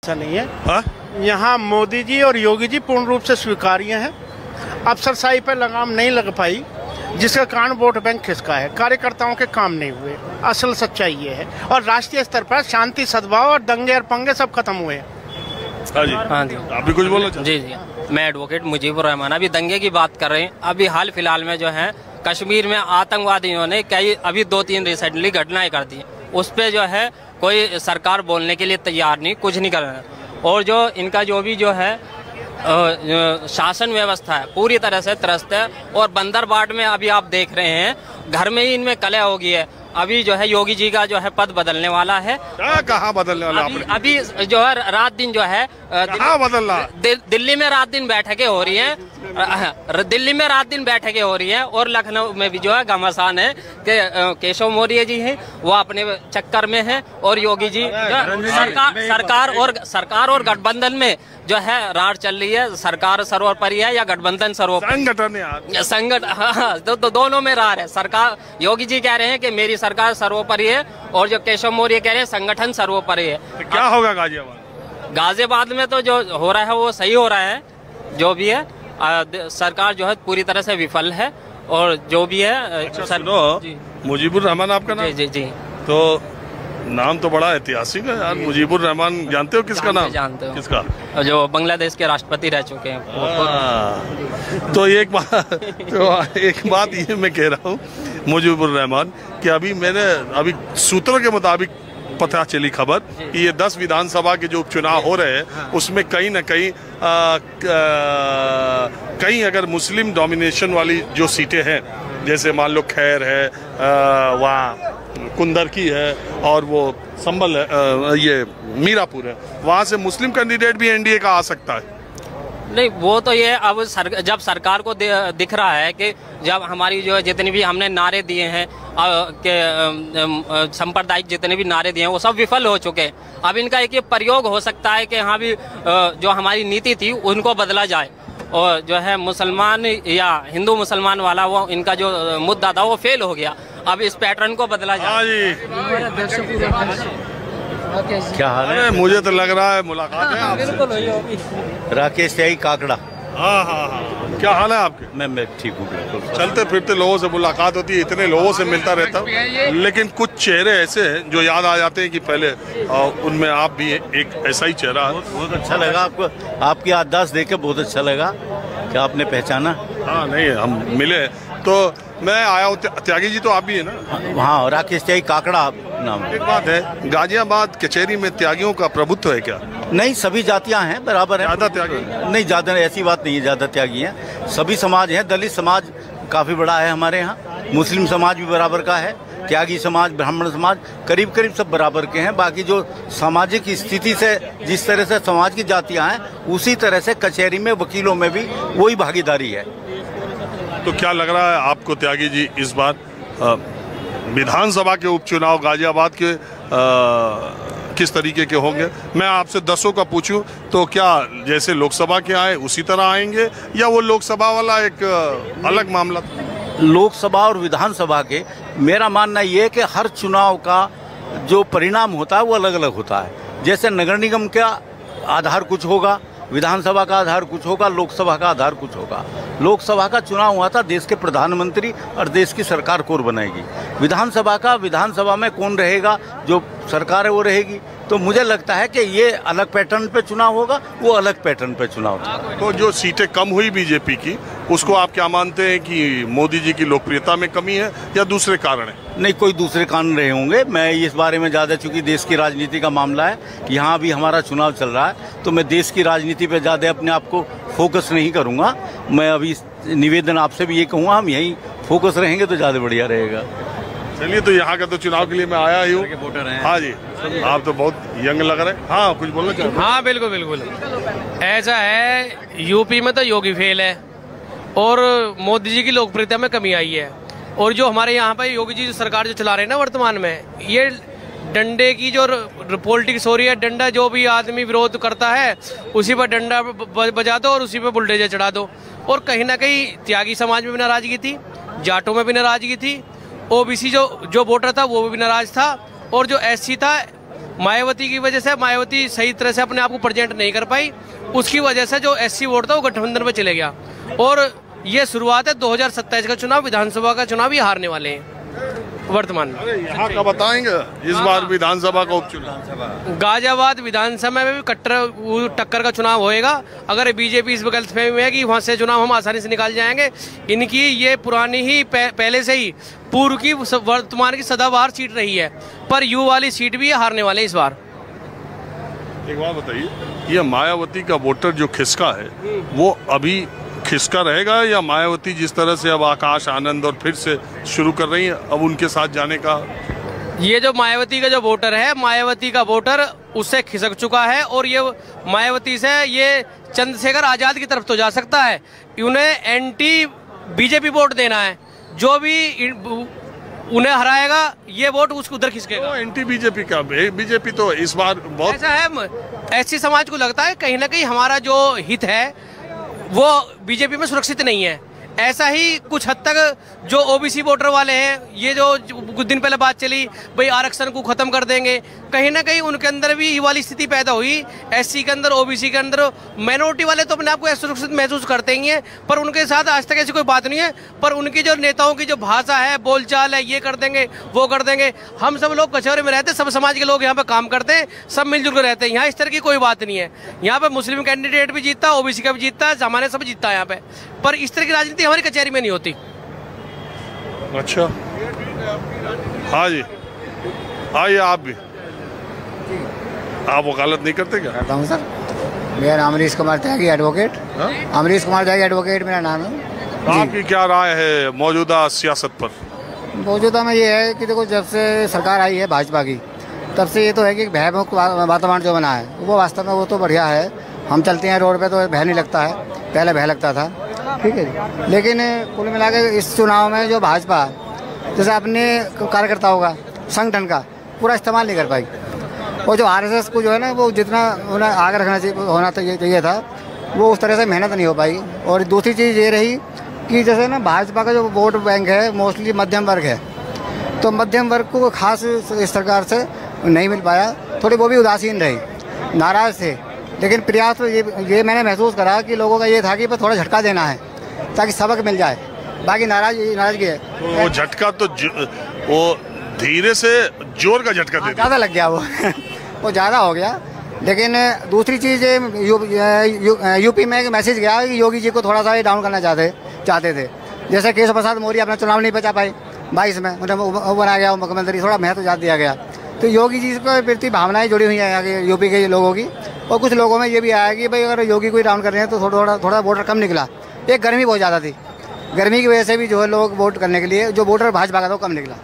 ऐसा नहीं है। यहाँ मोदी जी और योगी जी पूर्ण रूप से स्वीकार्य हैं। अफसरशाही पर लगाम नहीं लग पाई, जिसका कारण वोट बैंक खिसका है, कार्यकर्ताओं के काम नहीं हुए। असल सच्चाई ये है। और राष्ट्रीय स्तर पर शांति, सद्भाव और दंगे और पंगे सब खत्म हुए। हाँ जी, आप भी कुछ बोलना चाहते? जी, मैं एडवोकेट मुजीबुर रहमान। अभी दंगे की बात कर रहे हैं। अभी हाल फिलहाल में जो है कश्मीर में आतंकवादियों ने कई अभी 2-3 रिसेंटली घटनाएं कर दी। उस पे जो है कोई सरकार बोलने के लिए तैयार नहीं, कुछ नहीं कर रहा है। और जो इनका जो भी जो है शासन व्यवस्था है पूरी तरह से त्रस्त है। और बंदरबाट में अभी आप देख रहे हैं घर में ही इनमें कलह होगी है। अभी जो है योगी जी का जो है पद बदलने वाला है। कहाँ बदलने वाला? अभी जो है रात दिन जो है बदलना, दिल्ली में रात दिन बैठकें हो रही हैं। दिल्ली में रात दिन बैठकें हो रही हैं। और लखनऊ में भी जो है घमासान है कि केशव मौर्य जी हैं, वो अपने चक्कर में हैं। और योगी जी सरकार और गठबंधन में जो है रार चल रही है। सरकार सर्वोपरि है या गठबंधन सर्वोपरि? संगठन, हाँ, तो दोनों में रार है। सरकार, योगी जी कह रहे हैं कि मेरी सरकार सर्वोपरि है, और जो केशव मौर्य कह रहे हैं संगठन सर्वोपरि है। तो क्या होगा गाजियाबाद में? तो जो हो रहा है वो सही हो रहा है। जो भी है सरकार जो है पूरी तरह से विफल है। और जो भी है मुजीबुर रहमान आपका नाम? जी जी। तो नाम तो बड़ा ऐतिहासिक है यार, मुजीबुर रहमान। जानते हो किसका नाम? जानते हो। किसका? जो बांग्लादेश के राष्ट्रपति रह चुके हैं। तो एक बात ये मैं कह रहा हूँ मुजीबुर रहमान कि अभी सूत्रों के मुताबिक पता चली खबर कि ये 10 विधानसभा के जो उपचुनाव हो रहे हैं उसमें कहीं न कहीं कहीं अगर मुस्लिम डोमिनेशन वाली जो सीटें हैं, जैसे मान लो खैर है, वहाँ कुंदरकी है, और वो संभल है, ये मीरापुर है, वहाँ से मुस्लिम कैंडिडेट भी एनडीए का आ सकता है। नहीं, वो तो ये अब जब सरकार को दिख रहा है कि जब हमारी जो जितने भी हमने नारे दिए हैं कि सांप्रदायिक जितने भी नारे दिए हैं वो सब विफल हो चुके हैं। अब इनका एक ये प्रयोग हो सकता है कि हाँ भी जो हमारी नीति थी उनको बदला जाए। और जो है मुसलमान या हिंदू मुसलमान वाला वो इनका जो मुद्दा था वो फेल हो गया। अब इस पैटर्न को बदला जाए। क्या हाल है? मुझे तो लग रहा है मुलाकात है आपसे। राकेश त्यागी काकड़ा। हाँ, क्या हाल है आपके? मैं ठीक हूँ बिल्कुल। चलते फिरते लोगों से मुलाकात होती है, इतने लोगों से मिलता रहता हूँ, लेकिन कुछ चेहरे ऐसे हैं जो याद आ जाते हैं कि पहले उनमें आप भी एक ऐसा ही चेहरा। बहुत अच्छा लगा आपको, आपकी याददाश्त देख के बहुत अच्छा लगा कि आपने पहचाना। हाँ, नहीं हम मिले तो मैं आया हूँ। त्यागी जी तो आप भी है ना? हाँ, राकेश त्यागी काकड़ा नाम। एक बात है, गाजियाबाद कचहरी में त्यागियों का प्रभुत्व है क्या? नहीं, सभी जातियां हैं, बराबर है। ज्यादा त्यागी नहीं, ज्यादा ऐसी बात नहीं है, ज्यादा त्यागी हैं। सभी समाज हैं। दलित समाज काफी बड़ा है हमारे यहाँ, मुस्लिम समाज भी बराबर का है, त्यागी समाज, ब्राह्मण समाज करीब करीब सब बराबर के हैं। बाकी जो सामाजिक स्थिति से जिस तरह से समाज की जातियां हैं उसी तरह से कचहरी में वकीलों में भी वही भागीदारी है। तो क्या लग रहा है आपको त्यागी जी, इस बार विधानसभा के उपचुनाव गाजियाबाद के किस तरीके के होंगे? मैं आपसे 10 का पूछूं तो क्या जैसे लोकसभा के आए उसी तरह आएंगे, या वो लोकसभा वाला एक अलग मामला? लोकसभा और विधानसभा के मेरा मानना ये है कि हर चुनाव का जो परिणाम होता है वो अलग अलग होता है। जैसे नगर निगम का आधार कुछ होगा, विधानसभा का आधार कुछ होगा, लोकसभा का आधार कुछ होगा। लोकसभा का चुनाव हुआ था, देश के प्रधानमंत्री और देश की सरकार कौन बनाएगी। विधानसभा में कौन रहेगा, जो सरकार है वो रहेगी। तो मुझे लगता है कि ये अलग पैटर्न पे चुनाव होगा, वो अलग पैटर्न पे चुनाव होगा। तो जो सीटें कम हुई बीजेपी की, उसको आप क्या मानते हैं कि मोदी जी की लोकप्रियता में कमी है या दूसरे कारण है? नहीं, कोई दूसरे कारण रहे होंगे। मैं इस बारे में ज़्यादा, चूंकि देश की राजनीति का मामला है, यहाँ भी हमारा चुनाव चल रहा है, तो मैं देश की राजनीति पे ज़्यादा अपने आप को फोकस नहीं करूँगा। मैं अभी निवेदन आपसे भी ये कहूँगा, हम यहीं फोकस रहेंगे तो ज़्यादा बढ़िया रहेगा। चलिए, तो यहाँ का तो चुनाव के लिए मैं आया ही हूँ। हाँ जी, आप तो बहुत यंग लग रहे हैं। हाँ, कुछ बोलना चाहते? हाँ, बिल्कुल बिल्कुल ऐसा है। यूपी में तो योगी फेल है और मोदी जी की लोकप्रियता में कमी आई है। और जो हमारे यहाँ पर योगी जी सरकार जो चला रहे हैं ना वर्तमान में, ये डंडे की जो पॉलिटिक्स हो रही है, डंडा जो भी आदमी विरोध करता है उसी पर डंडा बजा दो और उसी पर बुलडोजर चढ़ा दो। और कहीं ना कहीं त्यागी समाज में भी नाराजगी थी, जाटों में भी नाराजगी थी, ओबीसी जो वोटर था वो भी नाराज था, और जो एससी था मायावती की वजह से मायावती सही तरह से अपने आप को प्रेजेंट नहीं कर पाई, उसकी वजह से जो एससी वोट था वो गठबंधन में चले गया। और ये शुरुआत है 2027 का चुनाव, विधानसभा का चुनाव ही हारने वाले हैं वर्तमान में। यहाँ का बताएंगे इस बार विधानसभा का उपचुनाव? गाजियाबाद विधानसभा में भी टक्कर का चुनाव होएगा। अगर बीजेपी इस गलतफहमी में है कि वहाँ से चुनाव हम आसानी से निकाल जाएंगे, इनकी ये पुरानी ही पहले से ही पूर्व की वर्तमान की सदाबहार सीट रही है, पर यू वाली सीट भी हारने वाले इस बार। एक बात बताइए, ये मायावती का वोटर जो खिसका है वो अभी खिसका रहेगा, या मायावती जिस तरह से अब आकाश आनंद और फिर से शुरू कर रही है, अब उनके साथ जाने का? ये जो मायावती का जो वोटर है, मायावती का वोटर उससे खिसक चुका है, और ये मायावती से ये चंद्रशेखर आजाद की तरफ तो जा सकता है, उन्हें एंटी बीजेपी वोट देना है। जो भी उन्हें हराएगा ये वोट उसको उधर खिसकेगा। तो एंटी बीजेपी का, बीजेपी तो इस बार बहुत ऐसा है, ऐसी समाज को लगता है कहीं ना कहीं हमारा जो हित है वो बीजेपी में सुरक्षित नहीं है। ऐसा ही कुछ हद तक जो ओबीसी वोटर वाले हैं, ये जो कुछ दिन पहले बात चली भाई आरक्षण को खत्म कर देंगे, कहीं ना कहीं उनके अंदर भी ये वाली स्थिति पैदा हुई। एससी के अंदर, ओबीसी के अंदर माइनॉरिटी वाले तो अपने आप को सुरक्षित महसूस करते ही हैं, पर उनके साथ आज तक ऐसी कोई बात नहीं है। पर उनकी जो नेताओं की जो भाषा है, बोलचाल है, ये कर देंगे वो कर देंगे। हम सब लोग कचहरे में रहते, सब समाज के लोग यहाँ पे काम करते हैं, सब मिलजुल कर रहते हैं। यहाँ इस तरह की कोई बात नहीं है। यहाँ पे मुस्लिम कैंडिडेट भी जीतता है, ओबीसी का भी जीतता है, सामान्य सब जीतता है यहाँ पे, पर इस तरह की राजनीति हमारी कचहरी में नहीं होती। अच्छा, हाँ जी, आइए आप भी। आप वकालत नहीं करते क्या? करता हूँ सर। मेरा नाम अमरीश कुमार त्यागी, एडवोकेट। अमरीश कुमार त्यागी, एडवोकेट मेरा नाम है। आपकी क्या राय है मौजूदा सियासत पर? मौजूदा में ये है कि देखो, जब से सरकार आई है भाजपा की, तब से ये तो है कि भयमुक्त वातावरण जो बना है वो वास्तव में वो तो बढ़िया है। हम चलते हैं रोड पे तो भय नहीं लगता है, पहले भय लगता था, ठीक है जी। लेकिन कुल मिला के इस चुनाव में जो भाजपा जैसे अपने कार्यकर्ताओं का, संगठन का पूरा इस्तेमाल नहीं कर पाई, और जो आरएसएस को जो है ना वो जितना उन्हें आगे रखना चाहिए था, वो उस तरह से मेहनत नहीं हो पाई। और दूसरी चीज़ ये रही कि जैसे ना भाजपा का जो वोट बैंक है मोस्टली मध्यम वर्ग है, तो मध्यम वर्ग को खास इस सरकार से नहीं मिल पाया, थोड़ी वो भी उदासीन रही, नाराज़ थे। लेकिन प्रयास तो ये मैंने महसूस करा कि लोगों का ये था कि थोड़ा झटका देना है ताकि सबक मिल जाए, बाकी नाराजगी है। तो वो झटका तो वो धीरे से जोर का झटका दे ज़्यादा लग गया वो ज़्यादा हो गया। लेकिन दूसरी चीज़ यूपी में एक मैसेज गया कि योगी जी को थोड़ा सा डाउन करना चाहते थे। जैसे केशव प्रसाद मौर्य अपना चुनाव नहीं बचा पाए 22 में, उन्हें बनाया गया मुख्यमंत्री, थोड़ा महत्व ज़्यादा दिया गया। तो योगी जी को प्रति भावनाएं जुड़ी हुई हैं यहाँ के यूपी के लोगों की, और कुछ लोगों में ये भी आया कि भाई अगर योगी को डाउन कर रहे हैं तो थोड़ा वोटर कम निकला। एक गर्मी बहुत ज़्यादा थी, गर्मी की वजह से भी जो है लोग वोट करने के लिए जो वोटर भाजपा का था वो कम निकला।